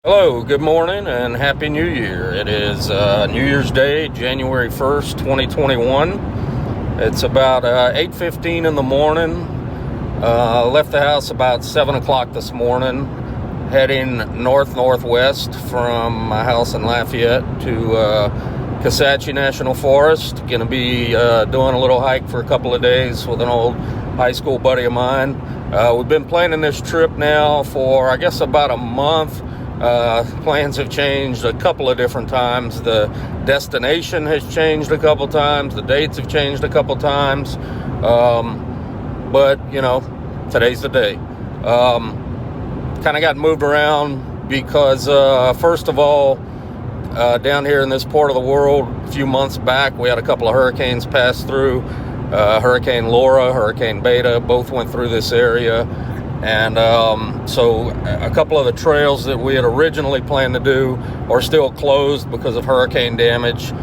Hello, good morning, and Happy New Year. It is New Year's Day, January 1st, 2021. It's about 8:15 in the morning. Left the house about 7 o'clock this morning, heading north-northwest from my house in Lafayette to Kisatchie National Forest. Going to be doing a little hike for a couple of days with an old high school buddy of mine. We've been planning this trip now for, I guess, about a month. Plans have changed a couple of different times. The destination has changed a couple times. The dates have changed a couple times. But, today's the day. Kind of got moved around because, first of all, down here in this part of the world, a few months back, we had a couple of hurricanes pass through. Hurricane Laura, Hurricane Beta, both went through this area. And so a couple of the trails that we had originally planned to do are still closed because of hurricane damage.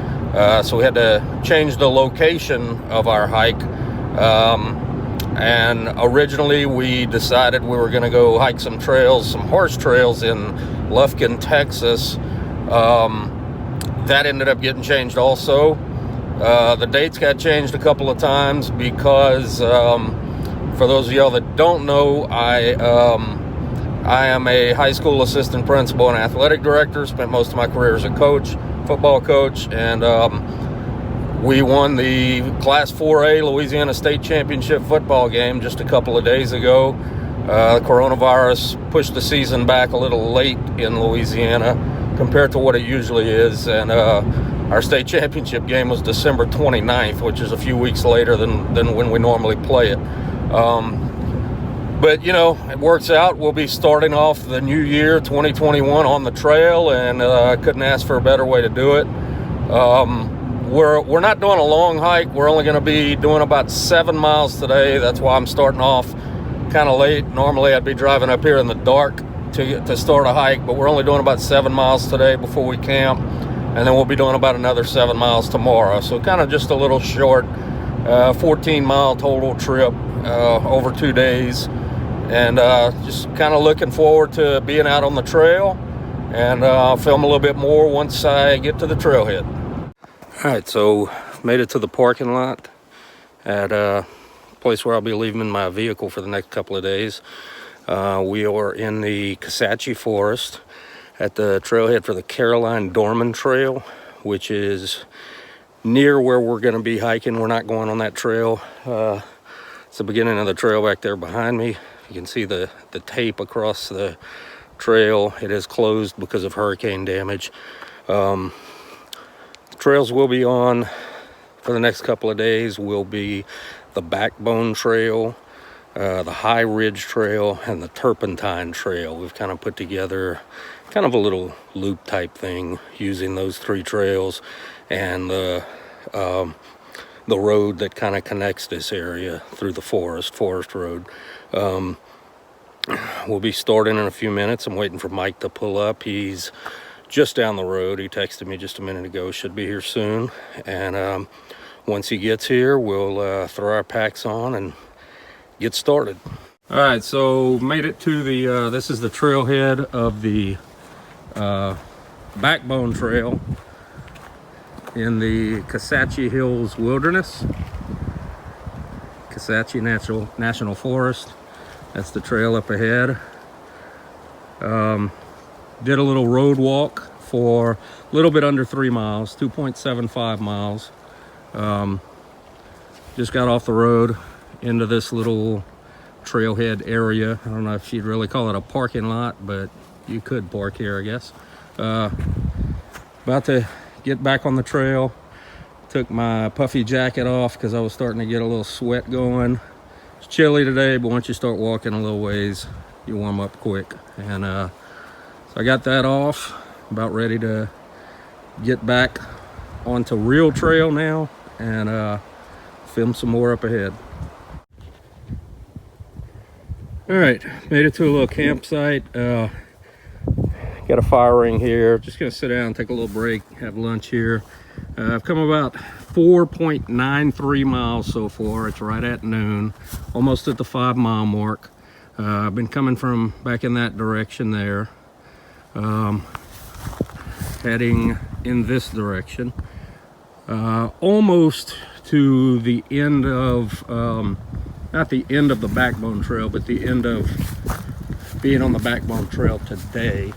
So we had to change the location of our hike. And originally we decided we were going to go hike some trails, some horse trails in Lufkin, Texas. That ended up getting changed also. The dates got changed a couple of times because for those of y'all that don't know, I am a high school assistant principal and athletic director. Spent most of my career as a coach, football coach, and we won the Class 4A Louisiana State Championship football game just a couple of days ago. Coronavirus pushed the season back a little late in Louisiana compared to what it usually is, and our state championship game was December 29th, which is a few weeks later than when we normally play it. But it works out. We'll be starting off the new year 2021 on the trail, and couldn't ask for a better way to do it. We're not doing a long hike. We're only going to be doing about 7 miles today. That's why I'm starting off kind of late. Normally I'd be driving up here in the dark to start a hike, but we're only doing about 7 miles today before we camp, and then we'll be doing about another 7 miles tomorrow. So kind of just a little short 14-mile total trip over 2 days, and just kind of looking forward to being out on the trail, and film a little bit more once I get to the trailhead. All right, so made it to the parking lot at a place where I'll be leaving my vehicle for the next couple of days. We are in the Kisatchie Forest at the trailhead for the Caroline Dorman Trail, which is near where we're going to be hiking. We're not going on that trail. It's the beginning of the trail back there behind me. You can see the tape across the trail. It is closed because of hurricane damage. The trails we'll be on for the next couple of days will be the Backbone Trail, the High Ridge Trail, and the Turpentine Trail. We've kind of put together kind of a little loop type thing using those three trails and the road that kind of connects this area through the forest road. We'll be starting in a few minutes. I'm waiting for Mike to pull up. He's just down the road. He texted me just a minute ago. Should be here soon. And once he gets here, we'll throw our packs on and get started. All right, so made it to the this is the trailhead of the Backbone Trail in the Kisatchie Hills Wilderness, Kisatchie National Forest. That's the trail up ahead. Did a little road walk for a little bit under 3 miles, 2.75 miles. Just got off the road into this little trailhead area. I don't know if you'd really call it a parking lot, but you could park here, I guess. About to get back on the trail. Took my puffy jacket off because I was starting to get a little sweat going. It's chilly today, but once you start walking a little ways, you warm up quick. And so I got that off, about ready to get back onto real trail now and film some more up ahead. All right, made it to a little campsite. Got a fire ring here. Just gonna sit down, take a little break, have lunch here. I've come about 4.93 miles so far. It's right at noon, almost at the 5 mile mark. I've been coming from back in that direction there. heading in this direction, almost to the end of, not the end of the Backbone Trail, but the end of being on the Backbone Trail today.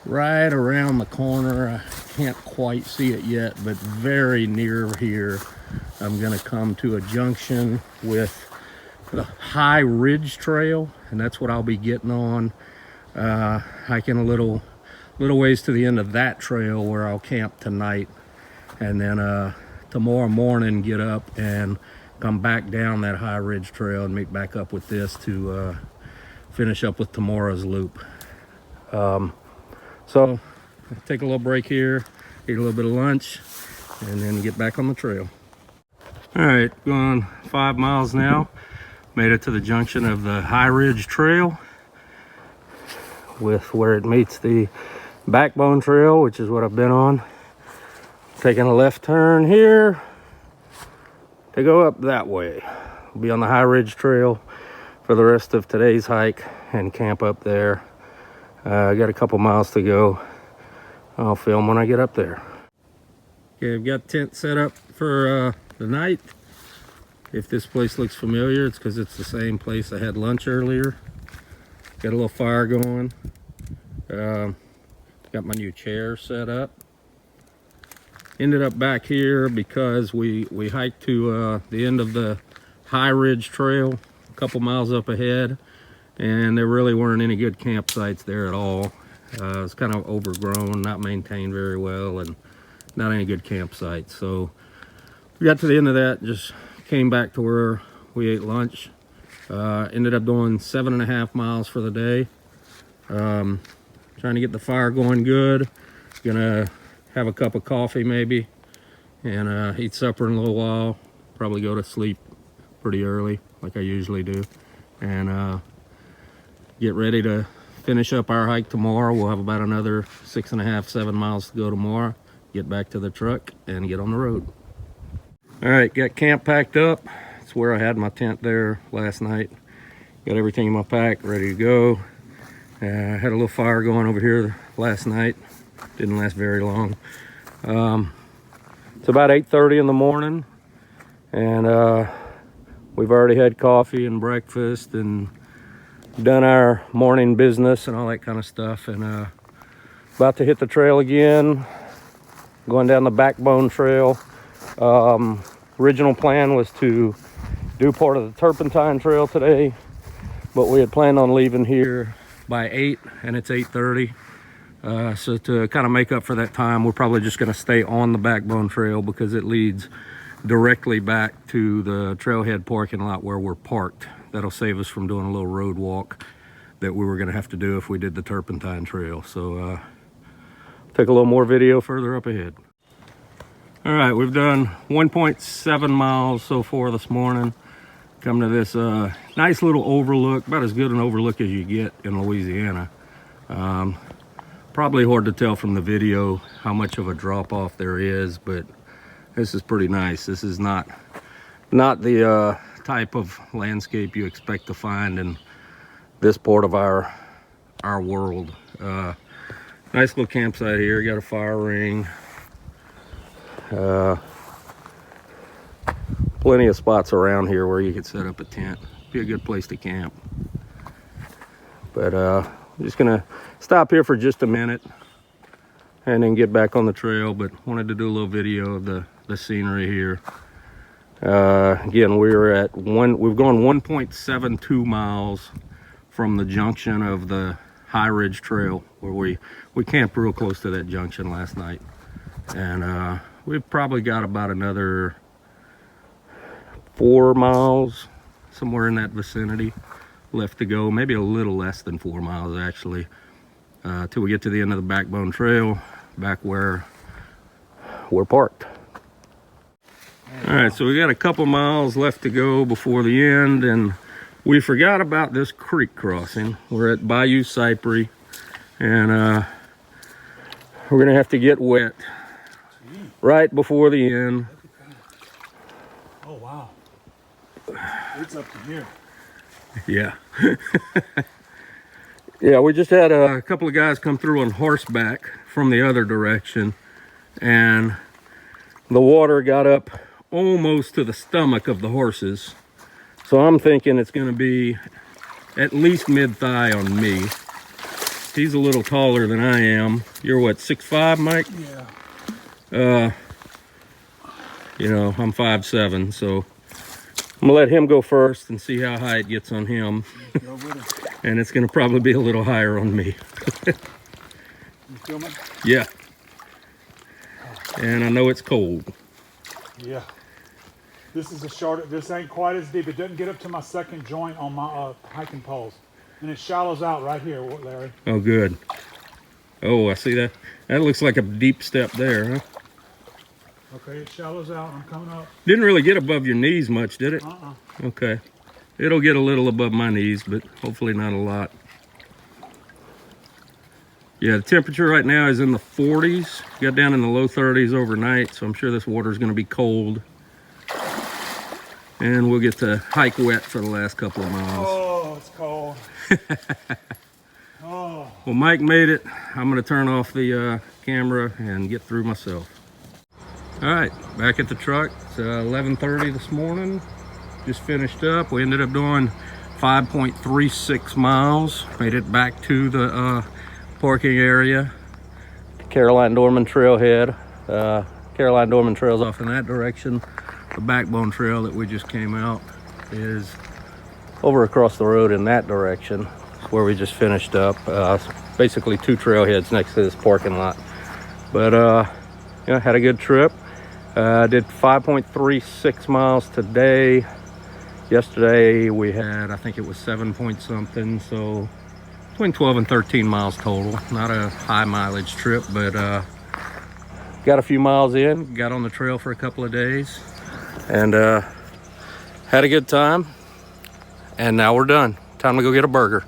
Right around the corner, I can't quite see it yet, but very near here, I'm gonna come to a junction with the High Ridge Trail, and that's what I'll be getting on, hiking a little ways to the end of that trail where I'll camp tonight, and then tomorrow morning get up and come back down that High Ridge Trail and meet back up with this to finish up with tomorrow's loop. So take a little break here, eat a little bit of lunch, and then get back on the trail. All right, going 5 miles now. Made it to the junction of the High Ridge Trail with where it meets the Backbone Trail, which is what I've been on. Taking a left turn here to go up that way. We'll be on the High Ridge Trail for the rest of today's hike and camp up there. I got a couple miles to go. I'll film when I get up there. Okay, I've got tent set up for the night. If this place looks familiar, it's because it's the same place I had lunch earlier. Got a little fire going. Got my new chair set up. Ended up back here because we hiked to the end of the High Ridge Trail, a couple miles up ahead, and there really weren't any good campsites there at all. It's kind of overgrown, not maintained very well, and not any good campsites. So we got to the end of that, just came back to where we ate lunch. Ended up doing 7.5 miles for the day. Trying to get the fire going good. Gonna have a cup of coffee maybe, and eat supper in a little while. Probably go to sleep pretty early, like I usually do, and get ready to finish up our hike tomorrow. We'll have about another 6.5, 7 miles to go tomorrow. Get back to the truck and get on the road. All right, got camp packed up. It's where I had my tent there last night. Got everything in my pack, ready to go. Had a little fire going over here last night. Didn't last very long. It's about 8:30 in the morning, and we've already had coffee and breakfast and done our morning business and all that kind of stuff, and about to hit the trail again, going down the Backbone Trail. Original plan was to do part of the Turpentine Trail today, but we had planned on leaving here by 8, and it's 8:30. So to kind of make up for that time, we're probably just going to stay on the Backbone Trail because it leads directly back to the trailhead parking lot where we're parked. That'll save us from doing a little road walk that we were going to have to do if we did the Turpentine Trail. So take a little more video further up ahead. All right, we've done 1.7 miles so far this morning. Come to this nice little overlook, about as good an overlook as you get in Louisiana. Probably hard to tell from the video how much of a drop off there is, but this is pretty nice. This is not the type of landscape you expect to find in this part of our world. Nice little campsite here. Got a fire ring. Plenty of spots around here where you could set up a tent. Be a good place to camp. But I'm just gonna stop here for just a minute and then get back on the trail, but wanted to do a little video of the scenery here. Again, we've gone 1.72 miles from the junction of the High Ridge Trail, where we camped real close to that junction last night, and we've probably got about another 4 miles, somewhere in that vicinity, left to go. Maybe a little less than 4 miles actually, till we get to the end of the Backbone Trail, back where we're parked. All right, so we got a couple miles left to go before the end, and we forgot about this creek crossing. We're at Bayou Cypress, and we're gonna have to get wet right before the end. Oh wow, it's up to here. Yeah. Yeah, we just had a couple of guys come through on horseback from the other direction, and the water got up almost to the stomach of the horses. So I'm thinking it's going to be at least mid-thigh on me. He's a little taller than I am. You're what, 6'5", Mike? Yeah. You know, I'm 5'7", so I'm gonna let him go first and see how high it gets on him. Go with it. And it's gonna probably be a little higher on me. You feel me? Yeah. And I know it's cold. Yeah. This is a short, this ain't quite as deep. It doesn't get up to my second joint on my hiking poles. And it shallows out right here, Larry. Oh, good. Oh, I see that. That looks like a deep step there, huh? Okay, it shallows out. I'm coming up. Didn't really get above your knees much, did it? Okay. It'll get a little above my knees, but hopefully not a lot. Yeah, the temperature right now is in the 40s. Got down in the low 30s overnight, so I'm sure this water is going to be cold. And we'll get to hike wet for the last couple of miles. Oh, it's cold. Oh. Well, Mike made it. I'm going to turn off the camera and get through myself. All right, back at the truck. It's 11:30 this morning. Just finished up. We ended up doing 5.36 miles. Made it back to the parking area. Caroline Dorman Trailhead. Caroline Dorman Trail's off in that direction. The Backbone Trail that we just came out is over across the road in that direction. It's where we just finished up. Basically 2 trailheads next to this parking lot. But yeah, had a good trip. Did 5.36 miles today. Yesterday we had, I think it was 7 point something, so between 12 and 13 miles total. Not a high mileage trip, but got a few miles in, got on the trail for a couple of days, and had a good time. And now we're done. Time to go get a burger.